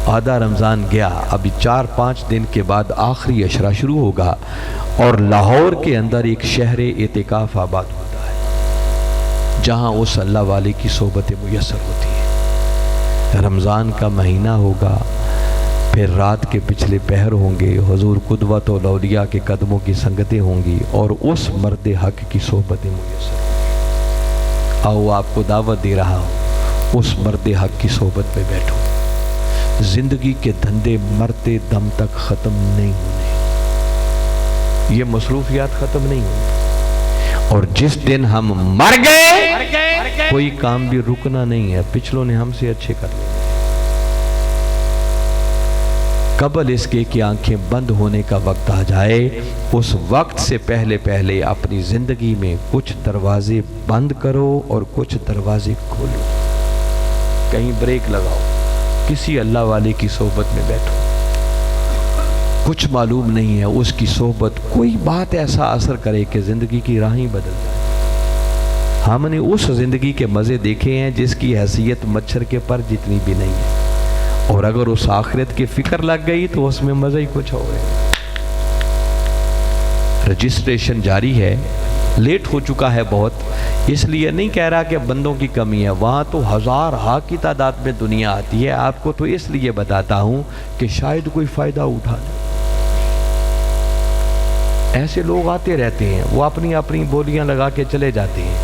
آدھا رمضان گیا، ابھی 4-5 دن کے بعد آخری عشرہ شروع ہوگا، اور لاہور کے اندر ایک شہر اعتکاف آباد ہوتا ہے جہاں اس اللہ والے کی صحبت میسر ہوتی ہے۔ رمضان کا مہینہ ہوگا، پھر رات کے پچھلے پہر ہوں گے، حضور قدوت والاولیاء کے قدموں کی سنگتیں ہوں گی، اور اس مرد حق کی صحبت میسر ہوگی۔ آؤ آپ کو دعوت دے رہا ہوں، اس مرد حق کی صحبت پہ بیٹھو۔ زندگی کے دھندے مرتے دم تک ختم نہیں ہونے، یہ مصروفیات ختم نہیں ہونے، اور جس دن ہم مر گئے کوئی کام بھی رکنا نہیں ہے، پچھلوں نے ہم سے اچھے کر لیے۔ قبل اس کے کہ آنکھیں بند ہونے کا وقت آ جائے، اس وقت سے پہلے اپنی زندگی میں کچھ دروازے بند کرو اور کچھ دروازے کھولو۔ کہیں بریک لگاؤ، کسی اللہ والے کی صحبت میں بیٹھو۔ کچھ معلوم نہیں ہے اس کی صحبت کوئی بات ایسا اثر کرے کہ زندگی کی راہیں بدل جائے۔ ہم نے اس زندگی کے مزے دیکھے ہیں جس کی حیثیت مچھر کے پر جتنی بھی نہیں ہے، اور اگر اس آخرت کی فکر لگ گئی تو اس میں مزہ ہی کچھ ہو گئے۔ رجسٹریشن جاری ہے، لیٹ ہو چکا ہے بہت، اس لیے نہیں کہہ رہا کہ بندوں کی کمی ہے، وہاں تو ہزار ہا کی تعداد میں دنیا آتی ہے۔ آپ کو تو اس لیے بتاتا ہوں کہ شاید کوئی فائدہ اٹھا لے۔ ایسے لوگ آتے رہتے ہیں، وہ اپنی اپنی بولیاں لگا کے چلے جاتے ہیں۔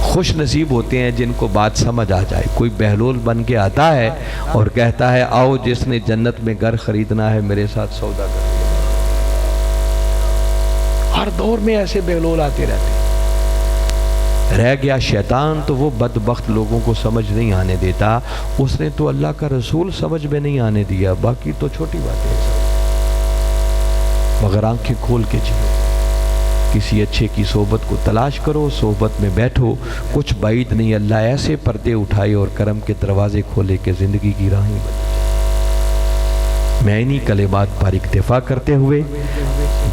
خوش نصیب ہوتے ہیں جن کو بات سمجھ آ جائے۔ کوئی بہلول بن کے آتا ہے اور کہتا ہے آؤ جس نے جنت میں گھر خریدنا ہے میرے ساتھ سودا کر۔ ہر دور میں ایسے بہلول آتے رہتے ہیں۔ رہ گیا شیطان تو وہ بدبخت لوگوں کو سمجھ نہیں آنے دیتا، اس نے تو اللہ کا رسول سمجھ میں نہیں آنے دیا، باقی تو چھوٹی باتیں ہیں۔ مگر آنکھیں کھول کے جیو، کسی اچھے کی صحبت کو تلاش کرو، صحبت میں بیٹھو، کچھ بعید نہیں، اللہ ایسے پردے اٹھائے اور کرم کے دروازے کھولے کہ زندگی کی راہیں بدل جائے۔ میں انہی کلمات پر اکتفا کرتے ہوئے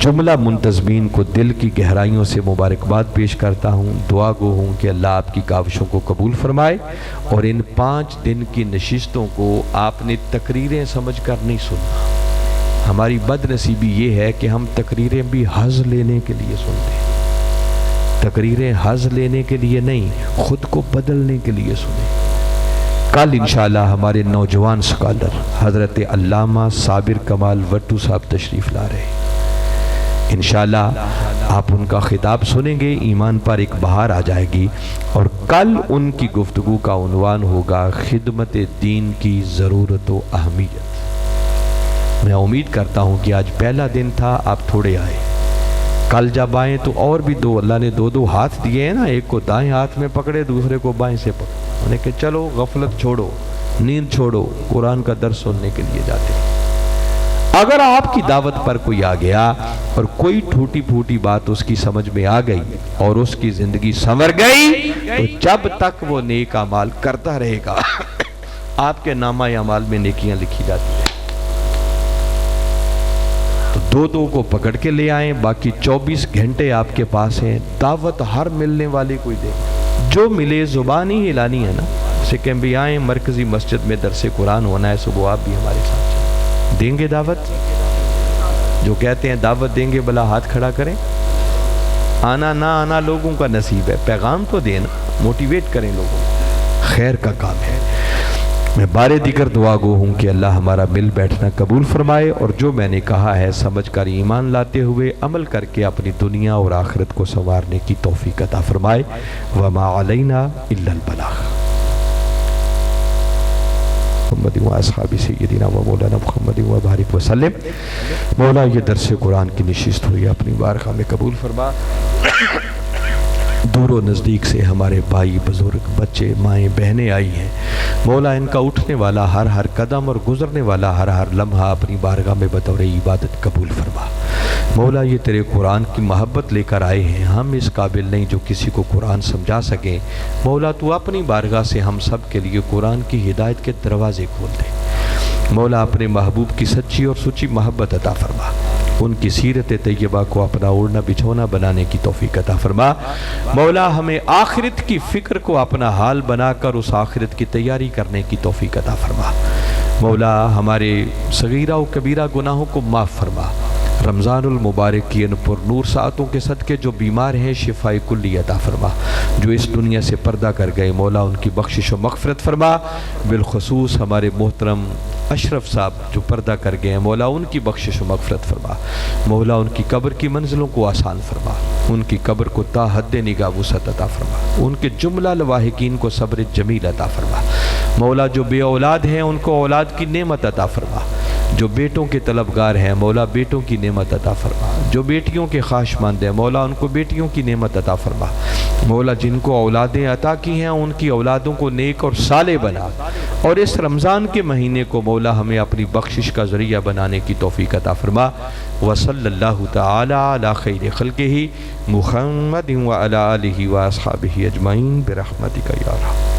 جملہ منتظمین کو دل کی گہرائیوں سے مبارکباد پیش کرتا ہوں، دعا گو ہوں کہ اللہ آپ کی کاوشوں کو قبول فرمائے، اور ان 5 دن کی نشستوں کو آپ نے تقریریں سمجھ کر نہیں سننا۔ ہماری بد نصیبی یہ ہے کہ ہم تقریریں بھی حظ لینے کے لیے سنتے ہیں، تقریریں حظ لینے کے لیے نہیں، خود کو بدلنے کے لیے سنیں۔ کل انشاءاللہ ہمارے نوجوان سکالر حضرت علامہ صابر کمال وٹو صاحب تشریف لا رہے ہیں۔ انشاءاللہ آپ ان کا خطاب سنیں گے، ایمان پر ایک بہار آ جائے گی، اور کل ان کی گفتگو کا عنوان ہوگا خدمت دین کی ضرورت و اہمیت۔ میں امید کرتا ہوں کہ آج پہلا دن تھا، آپ تھوڑے آئے، کل جب آئیں تو اور بھی دو، اللہ نے 2 ہاتھ دیے ہیں نا، ایک کو دائیں ہاتھ میں پکڑے، دوسرے کو بائیں سے پکڑے، انہوں نے کہ چلو غفلت چھوڑو، نیند چھوڑو، قرآن کا درس سننے کے لیے جاتے ہیں۔ اگر آپ کی دعوت پر کوئی آ گیا اور کوئی ٹوٹی پھوٹی بات اس کی سمجھ میں آ گئی اور اس کی زندگی سنور گئی، تو جب تک وہ نیک اعمال کرتا رہے گا آپ کے نامہ اعمال میں نیکیاں لکھی جاتی ہیں۔ تو 2 کو پکڑ کے لے آئیں، باقی 24 گھنٹے آپ کے پاس ہیں۔ دعوت ہر ملنے والے کو دے، جو ملے زبان ہی ہلانی ہے نا، جیسے کہ بھی آئیں، مرکزی مسجد میں درس قرآن ہونا ہے، صبح آپ بھی ہمارے ساتھ چلیں۔ دیں گے دعوت؟ جو کہتے ہیں دعوت دیں گے بلا ہاتھ کھڑا کریں۔ آنا نہ آنا لوگوں کا نصیب ہے، پیغام تو دینا، موٹیویٹ کریں لوگوں کو، خیر کا کام ہے۔ میں بارے دیگر دعا گو ہوں کہ اللہ ہمارا مل بیٹھنا قبول فرمائے، اور جو میں نے کہا ہے سمجھ کر ایمان لاتے ہوئے عمل کر کے اپنی دنیا اور آخرت کو سنوارنے کی توفیق عطا فرمائے۔ وما علینا الا البلاغ۔ محمد و اصحاب سیدنا و مولانا محمد و بارک وسلم۔ مولا یہ درس قرآن کی نشست ہوئی، اپنی بارگاہ میں قبول فرما۔ دور و نزدیک سے ہمارے بھائی بزرگ بچے مائیں بہنیں آئی ہیں، مولا ان کا اٹھنے والا ہر قدم اور گزرنے والا ہر لمحہ اپنی بارگاہ میں بطور عبادت قبول فرما۔ مولا یہ تیرے قرآن کی محبت لے کر آئے ہیں، ہم اس قابل نہیں جو کسی کو قرآن سمجھا سکیں، مولا تو اپنی بارگاہ سے ہم سب کے لیے قرآن کی ہدایت کے دروازے کھول دے۔ مولا اپنے محبوب کی سچی اور سچی محبت عطا فرما، ان کی سیرت طیبہ کو اپنا اوڑھنا بچھونا بنانے کی توفیق عطا فرما۔ مولا ہمیں آخرت کی فکر کو اپنا حال بنا کر اس آخرت کی تیاری کرنے کی توفیق عطا فرما۔ مولا ہمارے صغیرہ و کبیرہ گناہوں کو معاف فرما، رمضان المبارک کی ان پر نور ساعتوں کے صدقے جو بیمار ہیں شفاء کلی عطا فرما، جو اس دنیا سے پردہ کر گئے مولا ان کی بخشش و مغفرت فرما، بالخصوص ہمارے محترم اشرف صاحب جو پردہ کر گئے ہیں مولا ان کی بخشش و مغفرت فرما، مولا ان کی قبر کی منزلوں کو آسان فرما، ان کی قبر کو تا حد نگاہ وسعت عطا فرما، ان کے جملہ لواحقین کو صبر جمیل عطا فرما، مولا جو بے اولاد ہیں ان کو اولاد کی نعمت عطا فرما، جو بیٹوں کے طلبگار ہیں مولا بیٹوں کی نعمت عطا فرما، جو بیٹیوں کے خواہش مند ہیں مولا ان کو بیٹیوں کی نعمت عطا فرما، مولا جن کو اولادیں عطا کی ہیں ان کی اولادوں کو نیک اور صالح بنا، اور اس رمضان کے مہینے کو مولا ہمیں اپنی بخشش کا ذریعہ بنانے کی توفیق عطا فرما۔ وصلی اللہ تعالی علی خیر خلقہ محمد وعلی آلہ واصحابہ اجمعین برحمتک یا رحمن۔